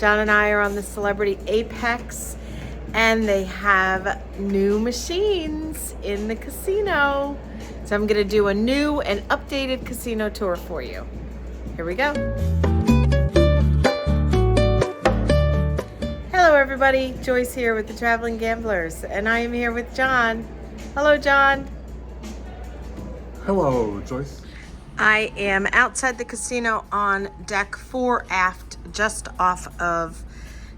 John and I are on the Celebrity Apex, and they have new machines in the casino. So I'm gonna do a new and updated casino tour for you. Here we go. Hello everybody, Joyce here with the Traveling Gamblers, and I am here with John. Hello John. Hello Joyce. I am outside the casino on deck 4 aft, just off of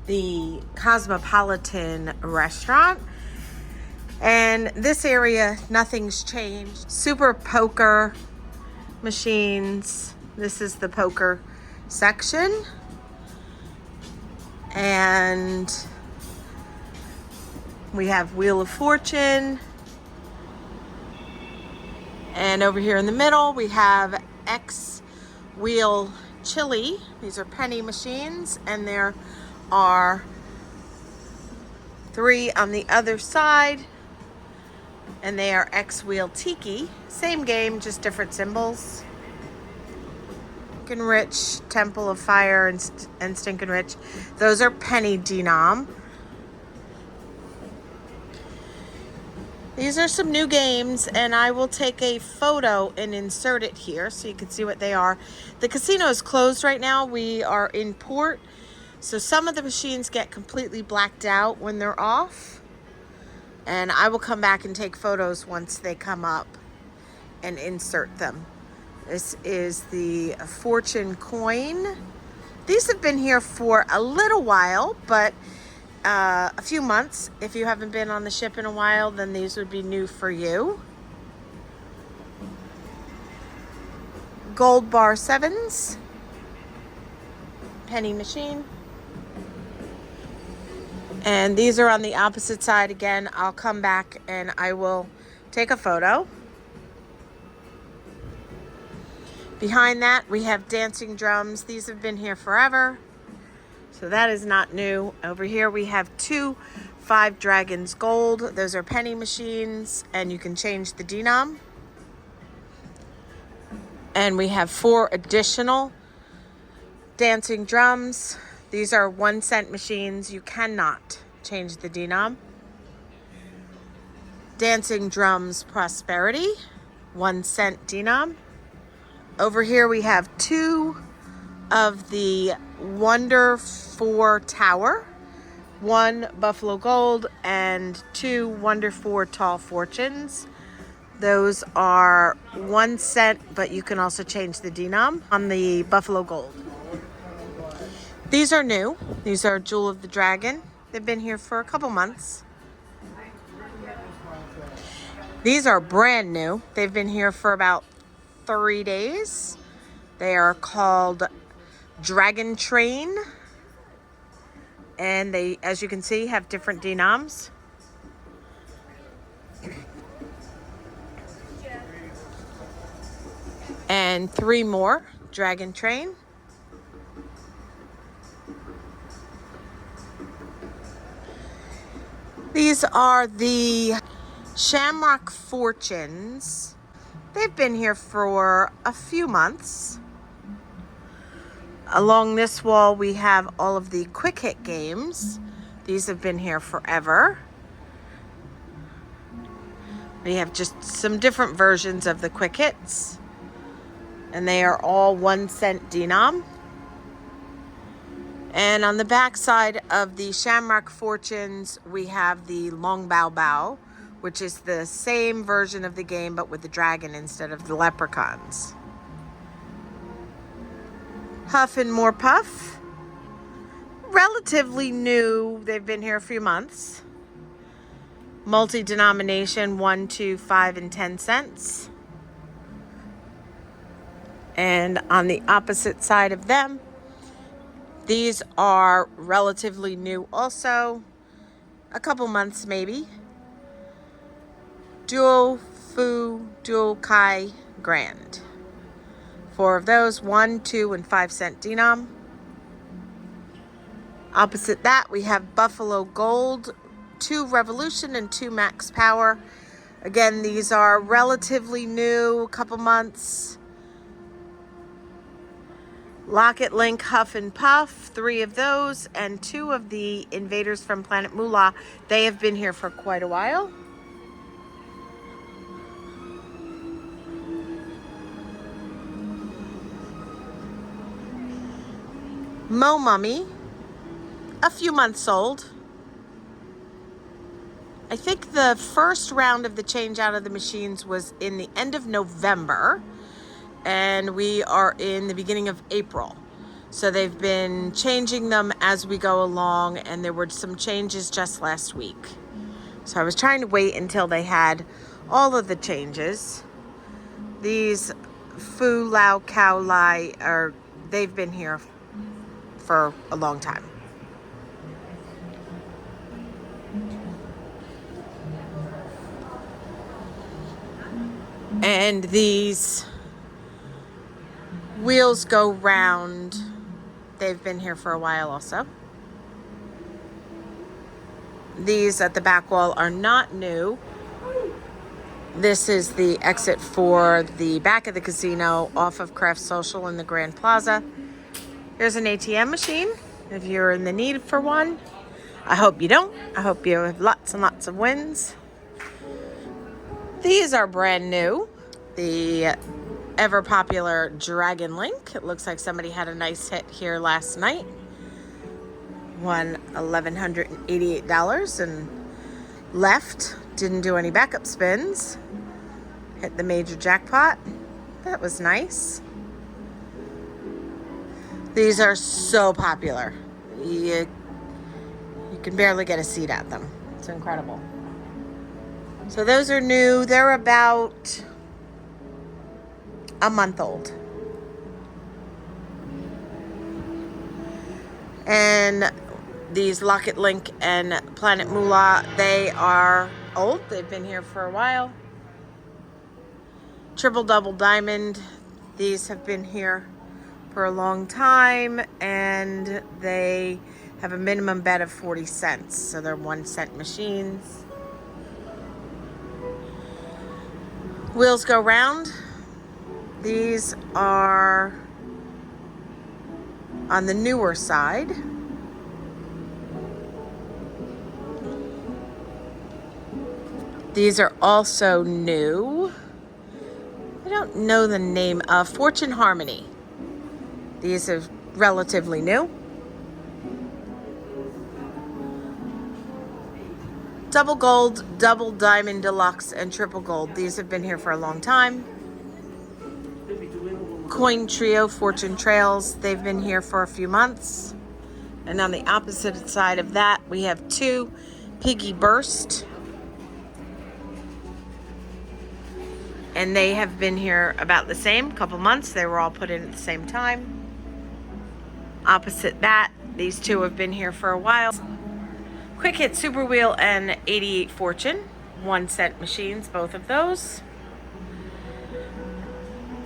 the Cosmopolitan restaurant. And this area, nothing's changed. Super poker machines. This is the poker section. And we have Wheel of Fortune. And over here in the middle, we have X Wheel Chili. These are penny machines, and there are 3 on the other side, and they are X Wheel Tiki. Same game, just different symbols. Stinkin' Rich, Temple of Fire, and Stinkin' Rich. Those are penny denom. These are some new games, and I will take a photo and insert it here so you can see what they are. The casino is closed right now. We are in port, so some of the machines get completely blacked out when they're off. And I will come back and take photos once they come up and insert them. This is the Fortune coin. These have been here for a little while, but a few months. If you haven't been on the ship in a while, then these would be new for you. Gold bar 7s. Penny machine. And these are on the opposite side. Again, I'll come back and I will take a photo. Behind that, we have dancing drums. These have been here forever, so that is not new. Over here, we have 2 5 Dragons Gold. Those are penny machines, and you can change the denom. And we have 4 additional dancing drums. These are 1-cent machines. You cannot change the denom. Dancing Drums Prosperity, 1-cent denom. Over here we have 2 of the Wonder 4 Tower, 1 Buffalo Gold and 2 Wonder 4 Tall Fortunes. Those are 1 cent, but you can also change the denom on the Buffalo Gold. These are new. These are Jewel of the Dragon. They've been here for a couple months. These are brand new. They've been here for about 3 days. They are called Dragon Train, and they, as you can see, have different denoms. And 3 more Dragon Train. These are the Shamrock Fortunes. They've been here for a few months. Along this wall, we have all of the quick hit games. These have been here forever. We have just some different versions of the quick hits, and they are all 1-cent denom. And on the back side of the Shamrock Fortunes, we have the Long Bao Bao, which is the same version of the game, but with the dragon instead of the leprechauns. Huff and More Puff. Relatively new. They've been here a few months. Multi-denomination, 1, 2, 5, and 10 cents. And on the opposite side of them, these are relatively new also. A couple months maybe. Duo Fu Duo Kai Grand. 4 of those, 1, 2, and 5 cent denom. Opposite that, we have Buffalo Gold, 2 Revolution, and 2 Max Power. Again, these are relatively new, a couple months. Locket Link Huff and Puff, 3 of those, and 2 of the Invaders from Planet Moolah. They have been here for quite a while. Mo Mummy, a few months old. I think the first round of the change out of the machines was in the end of November, and we are in the beginning of April. So they've been changing them as we go along, and there were some changes just last week. So I was trying to wait until they had all of the changes. These Fu Lao Cow Lai they've been here for a long time. And these Wheels Go Round, they've been here for a while also. These at the back wall are not new. This is the exit for the back of the casino off of Craft Social in the Grand Plaza. Here's an ATM machine if you're in the need for one. I hope you don't. I hope you have lots and lots of wins. These are brand new. The ever popular Dragon Link. It looks like somebody had a nice hit here last night. Won $1,188 and left. Didn't do any backup spins. Hit the major jackpot. That was nice. These are so popular. You can barely get a seat at them. It's incredible. So those are new. They're about a month old. And these Locket Link and Planet Moolah, they are old. They've been here for a while. Triple Double Diamond, these have been here for a long time, and they have a minimum bet of 40 cents. So they're 1-cent machines. Wheels Go Round. These are on the newer side. These are also new. I don't know the name of Fortune Harmony. These are relatively new. Double Gold, Double Diamond Deluxe, and Triple Gold. These have been here for a long time. Coin Trio, Fortune Trails. They've been here for a few months. And on the opposite side of that, we have 2 Piggy Burst. And they have been here about the same, couple months. They were all put in at the same time. Opposite that, these 2 have been here for a while. Quick Hit Super Wheel and 88 Fortune, 1-cent machines, both of those.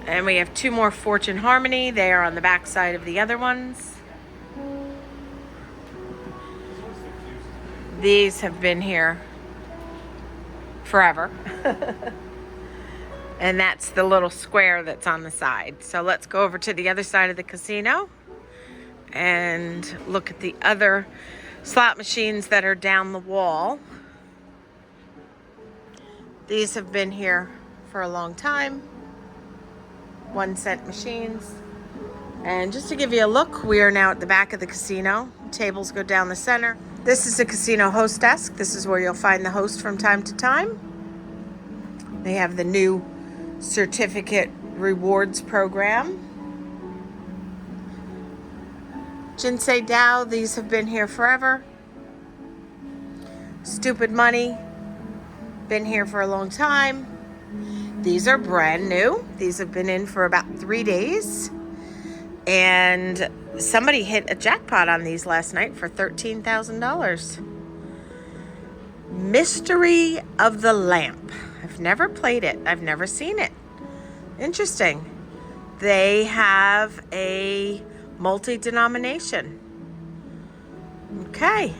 And we have 2 more Fortune Harmony. They are on the back side of the other ones. These have been here forever. And that's the little square that's on the side. So let's go over to the other side of the casino and look at the other slot machines that are down the wall. These have been here for a long time. 1-cent machines. And just to give you a look, we are now at the back of the casino. Tables go down the center. This is the casino host desk. This is where you'll find the host from time to time. They have the new certificate rewards program. Jinsei Dao, these have been here forever. Stupid Money, been here for a long time. These are brand new. These have been in for about 3 days. And somebody hit a jackpot on these last night for $13,000. Mystery of the Lamp. I've never played it. I've never seen it. Interesting. They have a multi-denomination. Okay.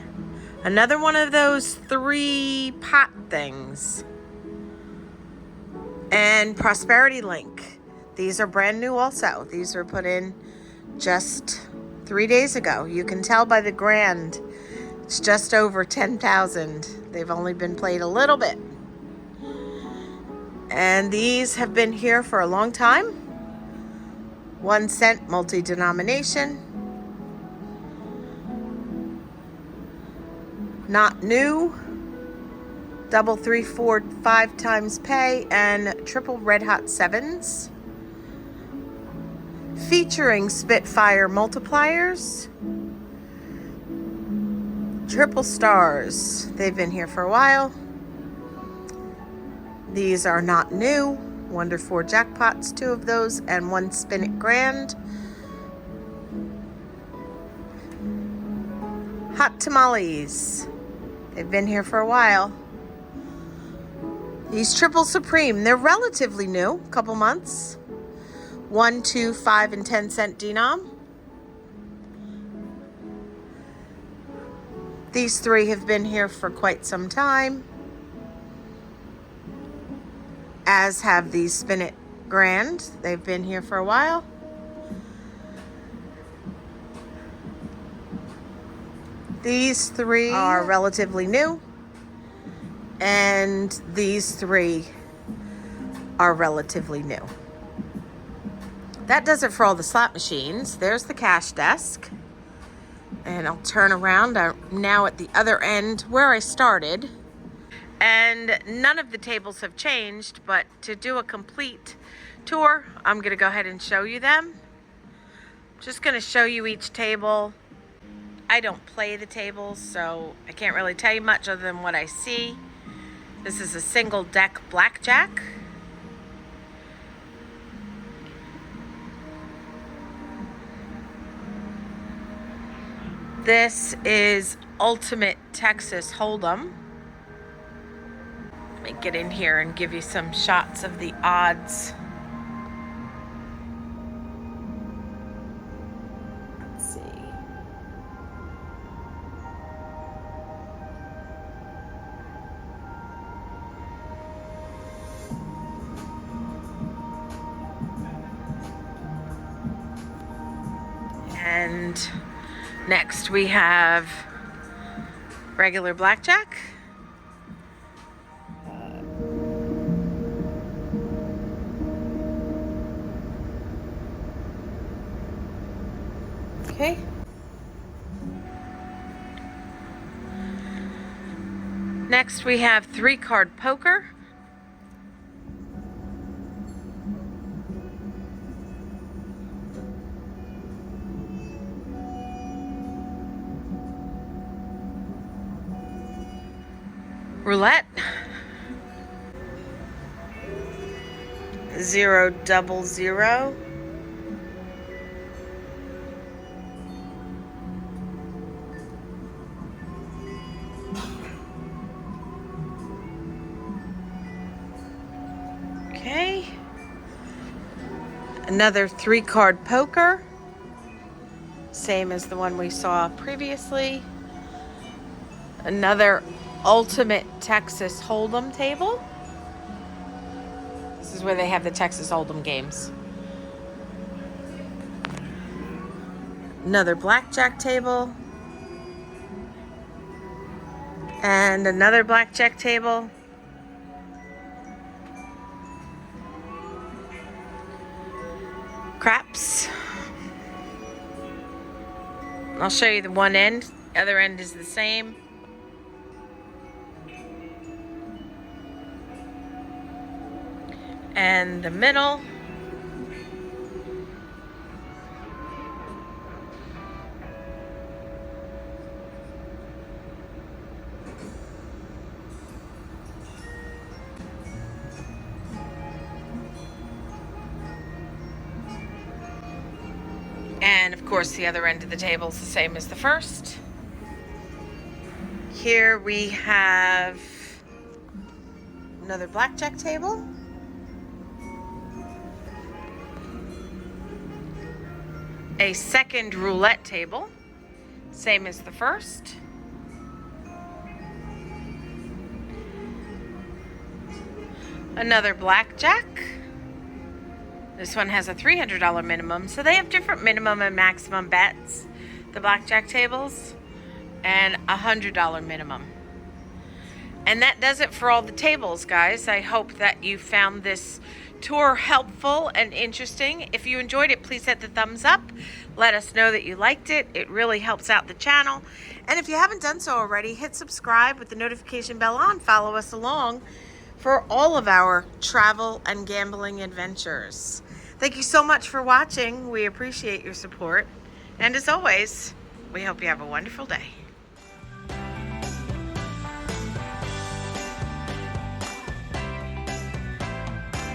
Another one of those 3 pot things. And Prosperity Link. These are brand new also. These were put in just 3 days ago. You can tell by the grand. It's just over 10,000. They've only been played a little bit. And these have been here for a long time. 1 cent multi-denomination. Not new. Double 3, 4, 5 times pay, and triple red hot 7s. Featuring Spitfire multipliers. Triple stars. They've been here for a while. These are not new. Wonder 4 jackpots, 2 of those, and 1 spin it grand. Hot tamales. They've been here for a while. These triple supreme, they're relatively new, a couple months. 1, 2, 5, and 10 cent denom. These 3 have been here for quite some time, as have these spin it grand. They've been here for a while. These 3 are relatively new, and these 3 are relatively new. That does it for all the slot machines. There's the cash desk. And I'll turn around. I'm now at the other end where I started. And none of the tables have changed, but to do a complete tour, I'm going to go ahead and show you them. Just going to show you each table. I don't play the tables, so I can't really tell you much other than what I see. This is a single deck blackjack. This is Ultimate Texas Hold'em. Let me get in here and give you some shots of the odds. Let's see. And next we have regular blackjack. Okay. Next we have 3-card poker. Roulette. 0 double 0. Okay. Another 3-card poker. Same as the one we saw previously. Another Ultimate Texas Hold'em table. This is where they have the Texas Hold'em games. Another blackjack table. And another blackjack table. Craps. I'll show you the one end. The other end is the same. And the middle. And of course the other end of the table is the same as the first. Here we have another blackjack table. A second roulette table, same as the first. Another blackjack. This one has a $300 minimum, so they have different minimum and maximum bets, the blackjack tables, and $100 minimum. And that does it for all the tables, guys. I hope that you found this tour helpful and interesting. If you enjoyed it, please hit the thumbs up. Let us know that you liked it. It really helps out the channel. And if you haven't done so already, hit subscribe with the notification bell on. Follow us along for all of our travel and gambling adventures. Thank you so much for watching. We appreciate your support. And as always, we hope you have a wonderful day.